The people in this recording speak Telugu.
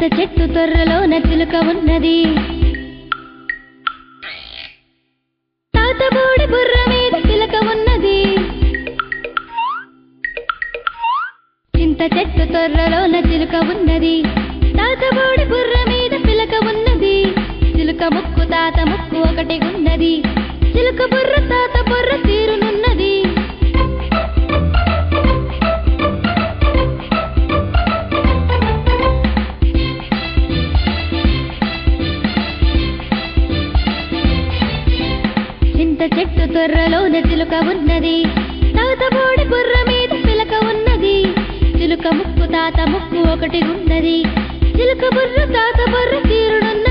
చింత చెట్టు తొర్రలోన చిలుక ఉన్నది తాతబోడి బుర్ర మీద పిలక ఉన్నది చింత చెట్టు తొర్రలోన చిలుక ఉన్నది తాతబోడి బుర్ర మీద పిలక ఉన్నది చిలుక ముక్కు తాత ముక్కు ఒకటి ఉన్నది చిలుక బుర్ర తాత బుర్ర తీరునున్నది చింత చెట్టు తొర్రలోన చిలుక ఉన్నది తాతబోడి బుర్ర మీద పిలక ఉన్నది చిలుక ముక్కు తాత ముక్కు ఒకటి ఉన్నది చిలుక బుర్ర తాత బుర్ర తీరునున్నది